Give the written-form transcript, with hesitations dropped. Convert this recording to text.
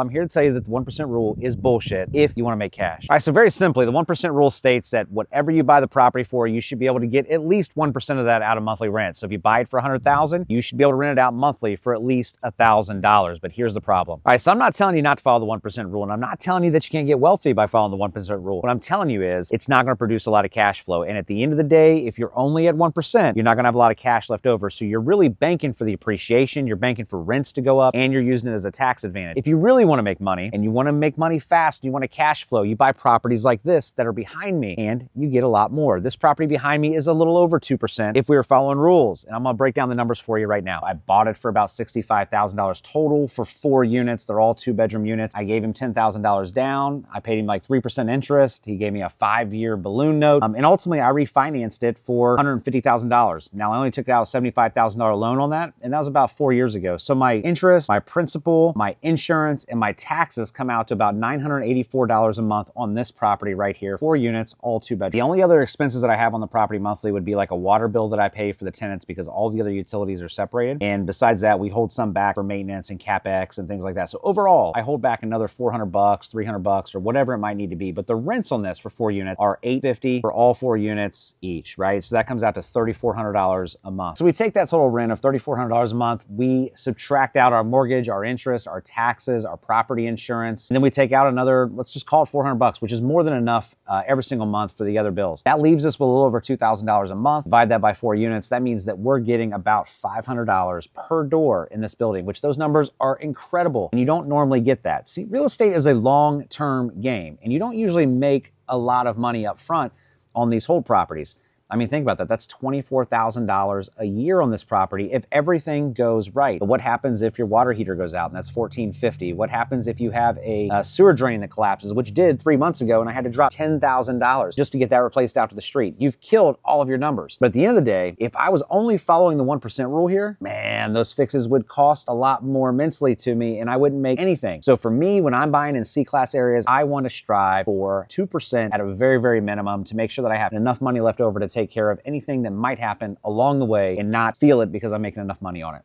I'm here to tell you that the 1% rule is bullshit if you want to make cash. All right, so very simply, the 1% rule states that whatever you buy the property for, you should be able to get at least 1% of that out of monthly rent. So if you buy it for $100,000, you should be able to rent it out monthly for at least $1,000. But here's the problem. All right, so I'm not telling you not to follow the 1% rule, and I'm not telling you that you can't get wealthy by following the 1% rule. What I'm telling you is it's not going to produce a lot of cash flow. And at the end of the day, if you're only at 1%, you're not going to have a lot of cash left over. So you're really banking for the appreciation, you're banking for rents to go up, and you're using it as a tax advantage. If you really want to make money, and you want to make money fast, you want to cash flow, you buy properties like this that are behind me, and you get a lot more. This property behind me is a little over 2% if we were following rules. And I'm going to break down the numbers for you right now. I bought it for about $65,000 total for 4 units. They're all 2-bedroom units. I gave him $10,000 down. I paid him like 3% interest. He gave me a 5-year balloon note. And ultimately, I refinanced it for $150,000. Now, I only took out a $75,000 loan on that, and that was about 4 years ago. So my interest, my principal, my insurance, and my taxes come out to about $984 a month on this property right here. 4 units, all 2-bedroom. The only other expenses that I have on the property monthly would be like a water bill that I pay for the tenants because all the other utilities are separated. And besides that, we hold some back for maintenance and CapEx and things like that. So overall, I hold back another $400, $300, or whatever it might need to be. But the rents on this for 4 units are $850 for all 4 units each, right? So that comes out to $3,400 a month. So we take that total rent of $3,400 a month, we subtract out our mortgage, our interest, our taxes, our property insurance, and then we take out another, let's just call it $400, which is more than enough every single month for the other bills. That leaves us with a little over $2,000 a month. Divide that by 4 units. That means that we're getting about $500 per door in this building, which those numbers are incredible. And you don't normally get that. See, real estate is a long-term game, and you don't usually make a lot of money up front on these hold properties. I mean, think about that. That's $24,000 a year on this property if everything goes right. But what happens if your water heater goes out and that's $1,450? What happens if you have a sewer drain that collapses, which did 3 months ago, and I had to drop $10,000 just to get that replaced out to the street? You've killed all of your numbers. But at the end of the day, if I was only following the 1% rule here, man, those fixes would cost a lot more mentally to me and I wouldn't make anything. So for me, when I'm buying in C-class areas, I want to strive for 2% at a very, very minimum to make sure that I have enough money left over to take care of anything that might happen along the way and not feel it because I'm making enough money on it.